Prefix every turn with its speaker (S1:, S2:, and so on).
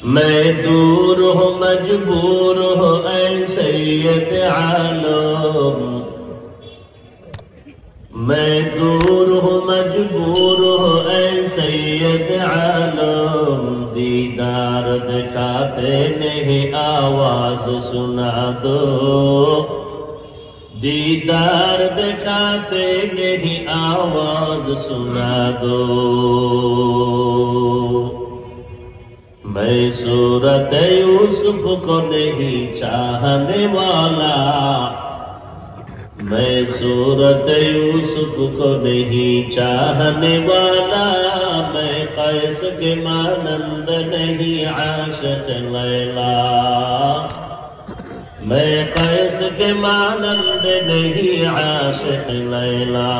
S1: میں دور ہوں مجبور ہوں اے سید عالم، میں دور ہوں مجبور ہوں اے سید عالم، دیدار دکھاتے نہیں آواز سنا دو، دیدار دکھاتے نہیں آواز سنا دو۔ میں صورت یوسف کو نہیں چاہنے والا، میں صورت یوسف کو نہیں چاہنے والا، میں قیس کے مانند نہیں عاشق لیلا، میں قیس کے مانند نہیں عاشق لیلا۔